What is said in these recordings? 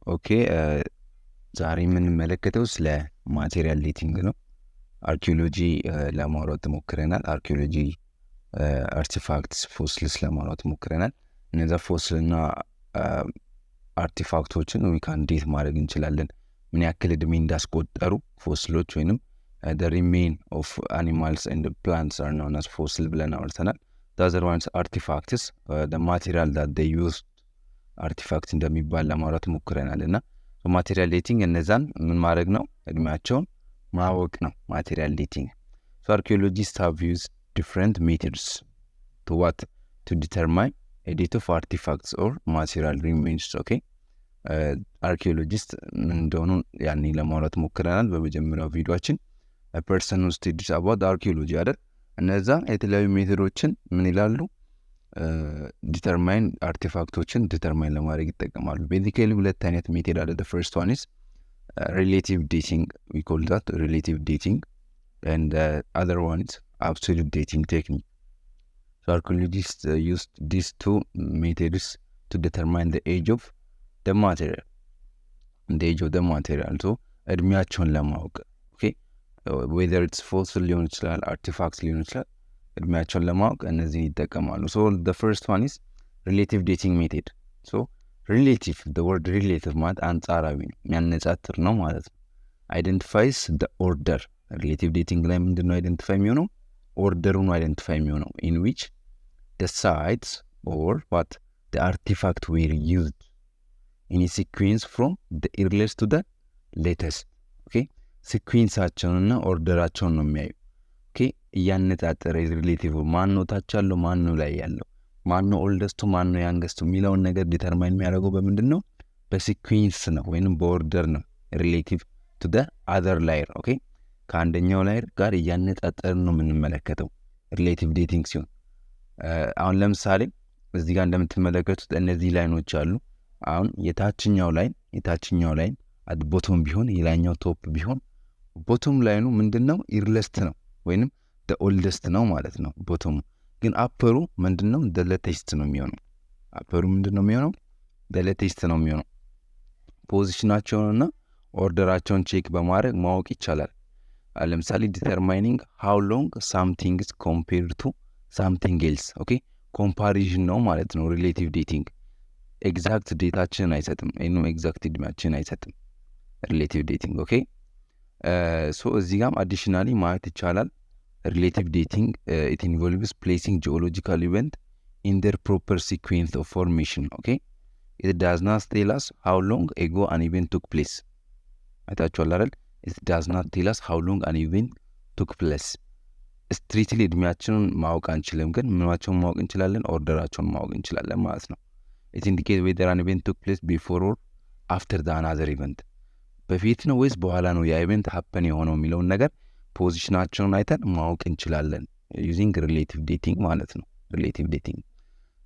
ኦኬ ዛሬ የምንመለከተው ስለ ማቴሪያል ዴቲንግ ነው። አርኪኦሎጂ ለማውራት ሞክረናል። አርኪኦሎጂ አርቲፋክትስ ፎሲልስ ለማውራት ሞክረናል። እነዛ ፎሲልና አርቲፋክቶችን ዊካን ዴት ማድረግ እንችላለን። ምን ያክል እድሜ እንዳስቆጠሩ ፎሲሎች ወይንም the remain of animals and plants are known as fossil ብለን አውርተናል። the other ones artifacts the material that they used አርቲፋክት እንደሚባል ለማውራት ሞክረናል እና ማቴሪያል ዴቲንግ እነዛን ምን ማድረግ ነው? እድሜያቸውን ማወቅ ነው ማቴሪያል ዴቲንግ። so archaeologists have used different methods to what to determine a date of artifacts or material remains. okay archaeologists ምን እንደሆኑ ያኔ ለማውራት ሞክረናል በመጀመሪያው ቪዲዮአችን። a person who studies about archaeology አይደል? እነዛ የተለያዩ ሜቶዶችን ምን ይላሉ? ዲተርማይን አርቲፋክቶችን ዲተርማይን ለማድረግ ይጠቀማሉ። ቤዚካሊ ሁለት አይነት ሜቶድ አለ። the first one is relative dating, we call that relative dating, and the other one is absolute dating technique. so archaeologists used these two methods to determine the age of the material. so እድሜያቸውን ለማወቅ okay whether it's fossil ሊሆን ይችላል artifacts ሊሆን ይችላል እድሜያቸውን ለማወቅ እነዚህን ይጠቀማሉ። so the first one is relative dating method. so relative, the word relative ማለት አንጻራዊ ነው፣ የሚያነጻጽር ነው ማለት ነው። identifies the order. relative dating ላይ ምንድነው አይደንቲፋይ የሚሆነው? ኦርደሩን አይደንቲፋይ የሚሆነው in which the sites or what the artifact were used in a sequence from the earliest to the latest. okay ሲኩዌንሳቸውንና ኦርደራቸውን ነው የሚያዩ። okay እያነጻጸረ ሪሌቲቭ ማን ነው ታች ያለው ማን ነው ላይ ያለው ማን ነው ኦልደስቱ ማን ነው ያንገስቱ የሚለውን ነገር ዲተርማይን የሚያደርገው በምንድን ነው? በሲኩዌንስ ነው ወይንም በኦርደር ነው። ሪሌቲቭ ቱ ዘ አዘር ላየር okay ከአንደኛው ላየር ጋር እያነጻጸርን ነው የምንመለከተው ሪሌቲቭ ዴቲንግ ሲሆን። አሁን ለምሳሌ እዚህ ጋር እንደምትመለከቱት እነዚህ ላይኖች አሉ። አሁን የታችኛው ላይን አት ቦቶም ቢሆን የላይኛው ቶፕ ቢሆን ቦቶም ላይኑ ምንድነው? ኢርለስት ነው ወይንም the oldest ነው ማለት ነው። ቦቶም ግን አፐሩ ምንድነው? the latest ነው የሚሆነው። አፐሩ ምንድነው የሚሆነው? the latest ነው የሚሆነው። ፖዚሽናቸውንና ኦርደራቸውን ቼክ በማድረግ ማወቅ ይቻላል። ለምሳሌ determining how long something is compared to something else. okay ኮምፓሪዥን ነው ማለት ነው ሪሌቲቭ ዴቲንግ። ኤግዛክት ዴታችንን አይሰጥም ወይንም ኤግዛክት እድሜያችንን አይሰጥም ሪሌቲቭ ዴቲንግ። okay so እዚህ ጋርም አዲሽናሊ ማለት ይቻላል relative dating it involves placing geological event in their proper sequence of formation. okay it does not tell us how long ago an event took place. አይታችኋል አይደል? it does not tell us how long an event took place. ስትሪክትሊ እድሜያችንን ማወቅ አንችልም፣ ግን ምናቸውን ማወቅ እንችላለን? ኦርደራቸውን ማወቅ እንችላለን ማለት ነው። it indicates whether an event took place before or after the another event. በፊት ነው ወይስ በኋላ ነው ያ ኢቨንት ሀፐን የሆነው የሚለውን ነገር ፖዚሽናቸውን አይተን ማወቅ እንችላለን ዩዚንግ ሪሌቲቭ ዴቲንግ ማለት ነው። ሪሌቲቭ ዴቲንግ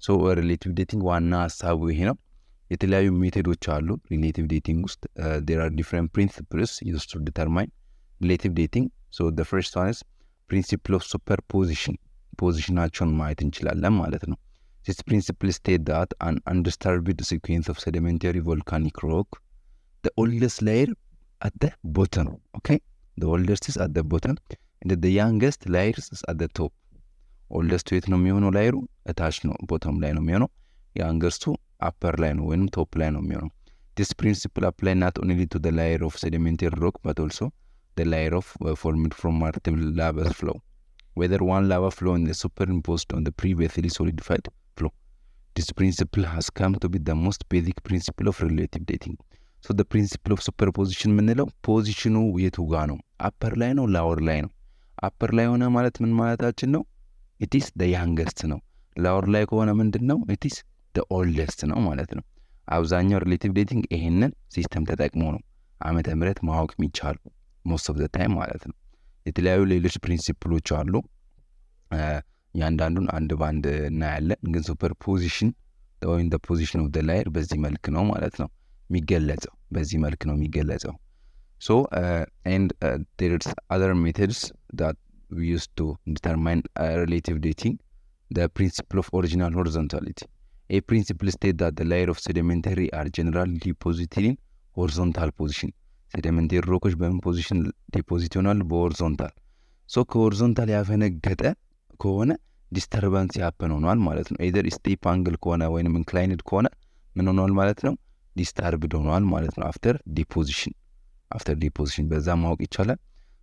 ሶ ሪሌቲቭ ዴቲንግ ዋና ሀሳቡ ይሄ ነው። የተለያዩ ሜቶዶች አሉ ሪሌቲቭ ዴቲንግ ውስጥ there are different principles used to determine relative dating. so the first one is principle of superposition. ፖዚሽናቸውን ማየት እንችላለን ማለት ነው። this principle states that an undisturbed sequence of sedimentary volcanic rock, the oldest layer at the bottom. okay the oldest is at the bottom and the youngest layers is at the top. oldest የት ነው የሚሆነው? ላየሩ እታች ነው ቦተም ላይ ነው የሚሆነው። youngest upper ላይ ነው ወይንም ቶፕ ላይ ነው የሚሆነው። this principle apply not only to the layer of sedimentary rock but also the layer of formed from multiple lava flow, whether one lava flow is superimposed on the previously solidified flow. this principle has come to be the most basic principle of relative dating. so the principle of superposition ምንለው ፖዚሽኑ የቱ ጋር ነው? አፐር ላይ ነው ላወር ላይ ነው? አፐር ላይ ሆነ ማለት ምን ማለታችን ነው? it is the youngest ነው። ላወር ላይ ከሆነ ምንድነው? it is the oldest ነው ማለት ነው። አብዛኛው ሪሌቲቭ ዴቲንግ ይሄንን ሲስተም ተጠቅሞ ነው ዓመተ ምህረት ማወቅ የሚቻለው most of the time ማለት ነው። የተለያዩ ሌሎች ፕሪንሲፕሎች አሉ። ያንዳንዱን አንድ ባንድ እናያለን። ግን ሱፐርፖዚሽን ወይም the position of the layer በዚህ መልክ ነው ማለት ነው የሚገለጸው። በዚህ መልክ ነው የሚገለጸው። so and there's other methods that we use to determine relative dating. the principle of original horizontality. a principle states that the layer of sedimentary are generally deposited in ሆሪዞንታል ፖዚሽን ሴዲሜንተሪ ሮኮች በምን ፖዚሽን ዲፖዚት ይሆናሉ? በሆሪዞንታል። ሶ ከሆሪዞንታል ያፈነገጠ ከሆነ ዲስተርባንስ ያፕን ሆኗል ማለት ነው። ኤዘር ስቴፕ አንግል ከሆነ ወይንም ኢንክላይንድ ከሆነ ምን ሆኗል ማለት ነው? ዲስተርብድ ሆኗል ማለት ነው። አፍተር ዲፖዚሽን በዛ ማወቅ ይቻላል።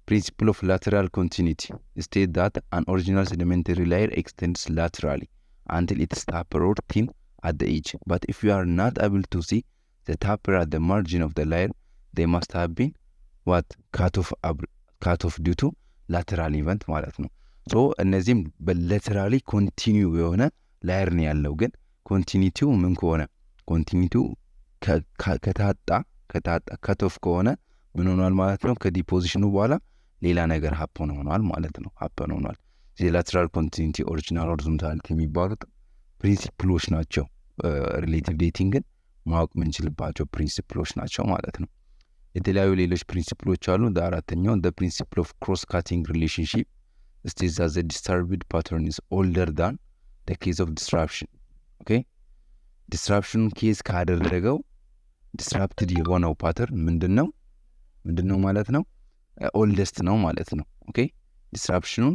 Principle of lateral continuity state that an original sedimentary layer extends laterally until its taper or thin at the edge. But if you are not able to see the taper at the margin of the layer, they must have been cut off due to lateral event ማለት ነው። ሶ እነዚህም በላተራሊ ኮንቲኒው የሆነ ላየር ነው ያለው። ግን ኮንቲኒቲው ምን ከሆነ ኮንቲኒቲው ከታጣ cut off ከሆነ ምን ሆኗል ማለት ነው? ከዲፖዚሽኑ በኋላ ሌላ ነገር ሀፕን ሆኗል ማለት ነው። ላተራል ኮንቲኒቲ ኦሪጂናል ሆሪዞንታሊቲ የሚባሉት ፕሪንሲፕሎች ናቸው። ሪሌቲቭ ዴቲንግን ማወቅ የምንችልባቸው ፕሪንሲፕሎች ናቸው ማለት ነው። የተለያዩ ሌሎች ፕሪንሲፕሎች አሉ። አራተኛው ፕሪንሲፕል ኦፍ ክሮስ ካቲንግ ሪሌሽንሺፕ states that the disturbed pattern is older than the case of disruption. Okay, disruption ኬዝ ካደረገው ዲስራፕትድ የሆነው ፓተርን ምንድነው ማለት ነው? ኦልደስት ነው ማለት ነው። ኦኬ፣ ዲስራፕሽኑን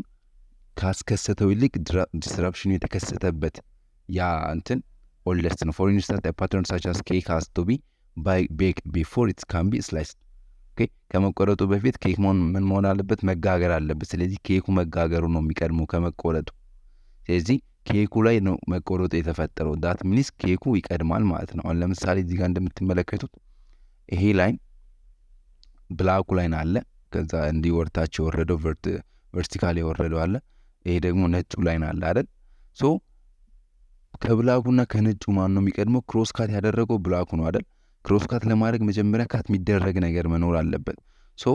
ካስከሰተው ይልቅ ዲስራፕሽኑ የተከሰተበት ያ እንትን ኦልደስት ነው። ፎር ኢንስታንስ a pattern such as cake has to be baked before it can be sliced. ኦኬ፣ ከመቆረጡ በፊት ኬክ ምን መሆን አለበት? መጋገር አለበት። ስለዚህ ኬኩ መጋገሩ ነው የሚቀድመው ከመቆረጡ። ስለዚህ ኬኩ ላይ ነው መቆረጡ የተፈጠረው። ዳት ሚንስ ኬኩ ይቀድማል ማለት ነው። አሁን ለምሳሌ እዚህ ጋር እንደምትመለከቱት ይሄ ላይ ብላኩ ላይን አለ፣ ከዛ እንዲወርታች የወረደው ቨርቲካል የወረደው አለ። ይሄ ደግሞ ነጩ ላይን አለ አይደል? ሶ ከብላኩና ከነጩ ማን ነው የሚቀድመው? ክሮስ ካት ያደረገው ብላኩ ነው አይደል? ክሮስ ካት ለማድረግ መጀመሪያ ካት የሚደረግ ነገር መኖር አለበት። ሶ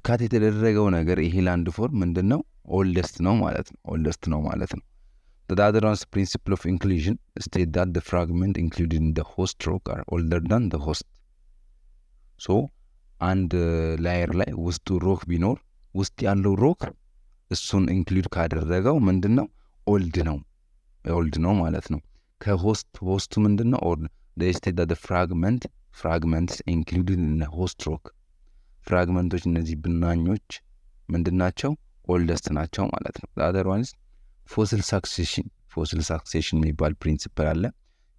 ካት የተደረገው ነገር ይሄ ላንድ ፎርም ምንድነው? ኦልደስት ነው ማለት ነው። The other one's principle of inclusion state that the fragment included in the host rock are older than the host. So አንድ ላየር ላይ ውስጡ ሮክ ቢኖር ውስጥ ያለው ሮክ እሱን ኢንክሉድ ካደረገው ምንድነው? ኦልድ ነው ማለት ነው። ከሆስቱ ምንድነው? ኦልድ they state that the fragments included in the host rock ፍራግመንቶች እነዚህ ብናኞች ምንድናቸው? ኦልደስት ናቸው ማለት ነው። the other one is ፎሲል ሳክሴሽን የሚባል ፕሪንሲፕል አለ።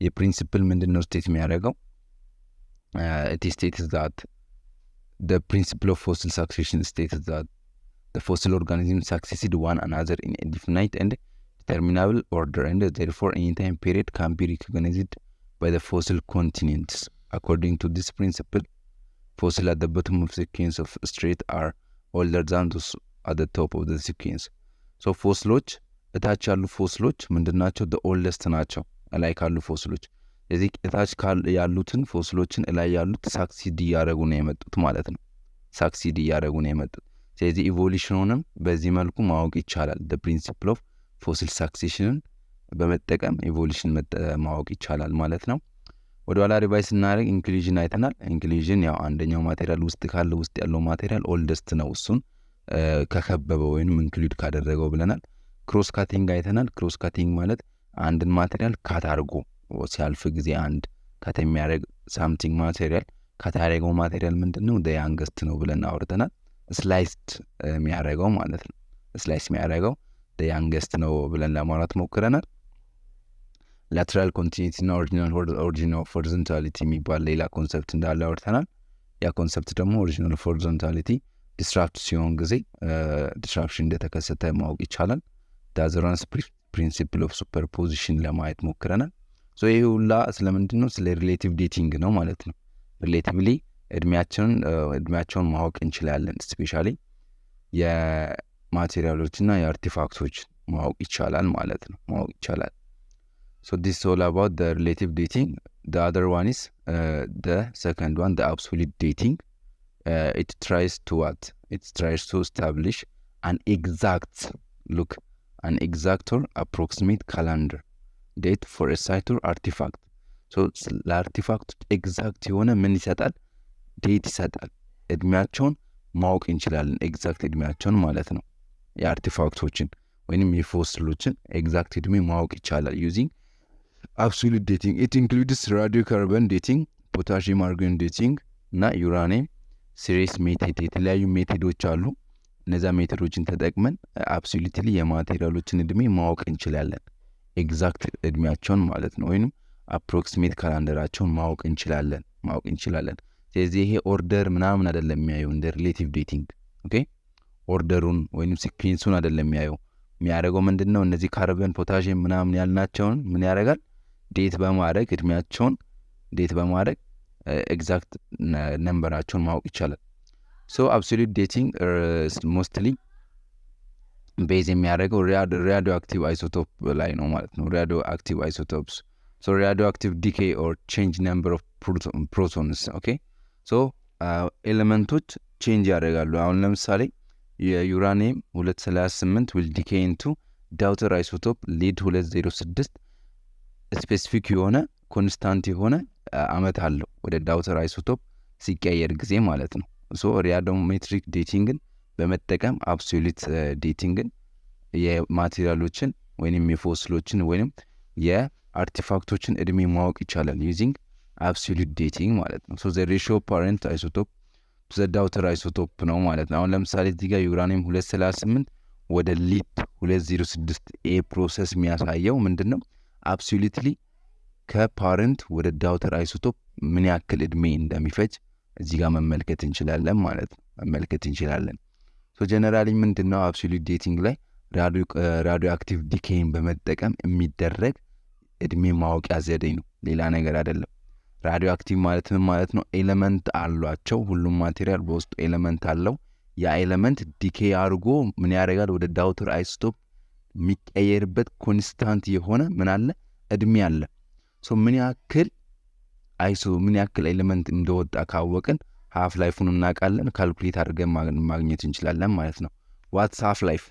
የፕሪንሲፕል ምንድነው ስቴት የሚያደርገው? it states that the principle of fossil succession states that the fossil organisms succeed one another in a definite and determinable order, and therefore any time period can be recognized by the fossil continents. According to this principle, fossil at the bottom of the sequence of straight are older than those at the top of the sequence. So ፎስሎች እታች ያሉ ፎስሎች ምንድናቸው? the oldest ናቸው ላይ ካሉ ፎስሎች። እዚህ እታች ያሉትን ፎስሎችን ላይ ያሉት ሳክሲድ እያደረጉ ነው የመጡት ማለት ነው። ስለዚህ ኢቮሉሽኑንም በዚህ መልኩ ማወቅ ይቻላል። the principle of fossil succession በመጠቀም ኢቮሉሽን ማወቅ ይቻላል ማለት ነው። ወደ ኋላ ሪቫይስ ስናደርግ ኢንክሉዥን አይተናል። ኢንክሉዥን ያው አንደኛው ማቴሪያል ውስጥ ያለው ማቴሪያል ኦልደስት ነው እሱን ከከበበው ወይንም ኢንክሉድ ካደረገው ብለናል። ክሮስ ካቲንግ አይተናል። ክሮስ ካቲንግ ማለት አንድን ማቴሪያል ካት አድርጎ ሲያልፍ ጊዜ አንድ ካት የሚያደርግ ሳምቲንግ ማቴሪያል ካት ያደረገው ማቴሪያል ምንድነው? ያንገስት ነው ብለን አውርተናል። ስላይስድ የሚያደርገው ማለት ነው። ስላይስ የሚያደርገው ያንገስት ነው ብለን ለማውራት ሞክረናል። ላተራል ኮንቲኒቲ እና ኦሪጂናል ሆሪዞንታሊቲ የሚባል ሌላ ኮንሰፕት እንዳለ አውርተናል። ያ ኮንሰፕት ደግሞ ኦሪጂናል ሆሪዞንታሊቲ ዲስራፕት ሲሆን ጊዜ ዲስራፕሽን እንደተከሰተ ማወቅ ይቻላል። ዳዘራንስ ፕሪንሲፕል ኦፍ ሱፐርፖዚሽን ለማየት ሞክረናል። ሶ ይሄ ሁላ ስለምንድን ነው? ስለ ሪሌቲቭ ዴቲንግ ነው ማለት ነው። ሪሌቲቭሊ እድሜያቸውን ማወቅ እንችላለን። ስፔሻሊ የማቴሪያሎችና የአርቲፋክቶች ማወቅ ይቻላል ማለት ነው። So this is all about the relative dating. The other one is the second one, the absolute dating. It tries to what? It tries to establish an exact or approximate calendar date for a site or artifact. So ለአርቲፋክቱ ኤግዛክት የሆነ ምን ይሰጣል? ዴት ይሰጣል። እድሜያቸውን ማወቅ እንችላለን። ኤግዛክት እድሜያቸውን ማለት ነው። የአርቲፋክቶችን ወይንም የፎሲሎችን ኤግዛክት እድሜ ማወቅ ይቻላል using absolute dating. It includes radiocarbon dating, potassium argon dating, እና ዩራኒየም ሲሪስ ሜቴድ የተለያዩ ሜቴዶች አሉ። እነዛ ሜቴዶችን ተጠቅመን አብሶሉትሊ የማቴሪያሎችን እድሜ ማወቅ እንችላለን። ኤግዛክት እድሜያቸውን ማለት ነው፣ ወይም አፕሮክሲሜት ካላንደራቸውን ማወቅ እንችላለን። ስለዚህ ይሄ ኦርደር ምናምን አይደለም የሚያየው እንደ ሪሌቲቭ ዴቲንግ። ኦኬ ኦርደሩን ወይም ሲኩዌንሱን አይደለም የሚያደርገው ምንድን ነው? እነዚህ ካርበን፣ ፖታሽየም ምናምን ያልናቸውን ምን ያደርጋል? ዴት በማድረግ እድሜያቸውን ዴት በማድረግ ኤግዛክት ነምበራቸውን ማወቅ ይቻላል። ሶ አብሶሉት ዴቲንግ ሞስትሊ ቤዝ የሚያደርገው ራዲዮ አክቲቭ አይሶቶፕ ላይ ነው ማለት ነው። ራዲዮ አክቲቭ አይሶቶፕስ ሶ ራዲዮ አክቲቭ ዲኬ ኦር ቼንጅ ነምበር ኦፍ ፕሮቶንስ። ኦኬ ሶ ኤሌመንቶች ቼንጅ ያደርጋሉ። አሁን ለምሳሌ የዩራኒየም 238 ዊል ዲኬ ኢንቱ ዳውተር አይሶቶፕ ሊድ 206 ስፔሲፊክ የሆነ ኮንስታንት የሆነ አመት አለው ወደ ዳውተር አይሶቶፕ ሲቀየር ጊዜ ማለት ነው። ሶ ሪያዶሜትሪክ ዴቲንግን በመጠቀም አብሶሉት ዴቲንግን የማቴሪያሎችን ወይም የፎስሎችን ወይም የአርቲፋክቶችን እድሜ ማወቅ ይቻላል ዩዚንግ አብሶሉት ዴቲንግ ማለት ነው። ሶ ዘ ሬሽዮ ፓረንት አይሶቶፕ ቱ ዘ ዳውተር አይሶቶፕ ነው ማለት ነው። አሁን ለምሳሌ እዚህ ጋር ዩራኒየም 238 ወደ ሊድ 206 ኤ ፕሮሰስ የሚያሳየው ምንድን ነው? አብሶሉትሊ ከፓረንት ወደ ዳውተር አይሶቶፕ ምን ያክል እድሜ እንደሚፈጅ እዚህ ጋር መመልከት እንችላለን ማለት ነው። ሶ ጀነራሊ ምንድነው አብሶሉት ዴቲንግ ላይ ራዲዮ አክቲቭ ዲኬይን በመጠቀም የሚደረግ እድሜ ማወቂያ ዘዴ ነው፣ ሌላ ነገር አይደለም። ራዲዮ አክቲቭ ማለት ምን ማለት ነው? ኤሌመንት አሏቸው። ሁሉም ማቴሪያል በውስጡ ኤሌመንት አለው። ያ ኤሌመንት ዲኬ አድርጎ ምን ያደርጋል? ወደ ዳውተር አይሶቶፕ የሚቀየርበት ኮንስታንት የሆነ ምን አለ? እድሜ አለ። ሶ ምን ያክል ኤሌመንት እንደወጣ ካወቅን ሃፍ ላይፉን እናውቃለን። ካልኩሌት አድርገን ማግኘት እንችላለን ማለት ነው። ዋትስ ሃፍ ላይፍ?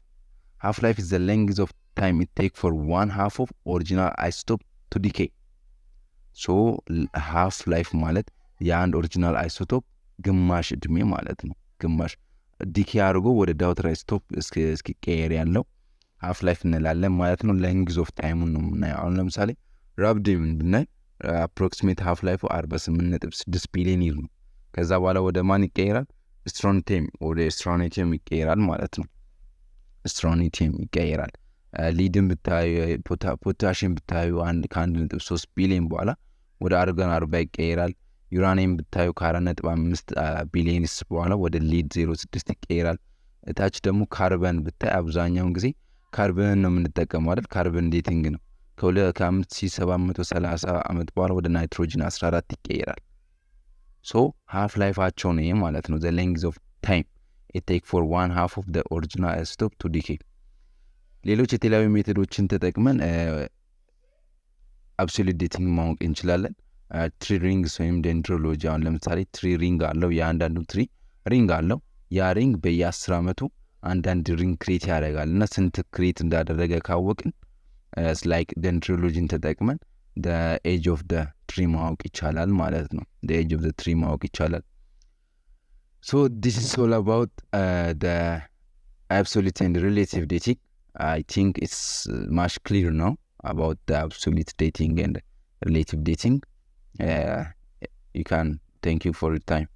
ሃፍ ላይፍ is the length of time it take for one half of original isotope to decay. ሶ ሃፍ ላይፍ ማለት የአንድ ኦሪጂናል አይሶቶፕ ግማሽ እድሜ ማለት ነው። ግማሽ ዲኬ አድርጎ ወደ ዳውተር አይሶቶፕ እስኪቀየር ያለው ሃፍ ላይፍ እንላለን ማለት ነው። ሌንግዝ ኦፍ ታይሙን ነው የምናየው። አሁን ለምሳሌ ራብዲየምን ብናይ አፕሮክሲሜት ሃፍ ላይፉ 48.6 ቢሊዮን ይር ነው። ከዛ በኋላ ወደ ማን ይቀየራል? ወደ ስትሮኔቲየም ይቀየራል ማለት ነው። ስትሮኔቲየም ይቀየራል። ሊድን ብታዩ፣ ፖታሽየም ብታዩ ከ1.3 ቢሊዮን በኋላ ወደ አርገን 40 ይቀየራል። ዩራኒየም ብታዩ ከ4.5 ቢሊዮንስ በኋላ ወደ ሊድ 06 ይቀየራል። እታች ደግሞ ካርበን ብታይ አብዛኛውን ጊዜ ካርበን ነው የምንጠቀመው አይደል? ካርበን ዴቲንግ ነው። ከ5730 ዓመት በኋላ ወደ ናይትሮጅን 14 ይቀየራል። ሶ ሃፍ ላይፋቸው ነው ማለት ነው። the length of time it take for one half of the original isotope to decay። ሌሎች የተለያዩ ሜቶዶችን ተጠቅመን አብሶሉት ዴቲንግ ማወቅ እንችላለን። ትሪ ሪንግስ ወይም ዴንድሮሎጂ። አሁን ለምሳሌ ትሪ ሪንግ አለው። የአንዳንዱ ትሪ ሪንግ አለው። ያ ሪንግ በየ10 ዓመቱ አንዳንድ ሪንግ ክሬት ያደርጋል እና ስንት ክሬት እንዳደረገ ካወቅን ላይክ ዴንድሮሎጂን ተጠቅመን the age of the tree ማወቅ ይቻላል ማለት ነው። the age of the tree ማወቅ ይቻላል። so this is all about the absolute and relative dating. I think it's much clear now about the absolute dating and relative dating. You can thank you for your time.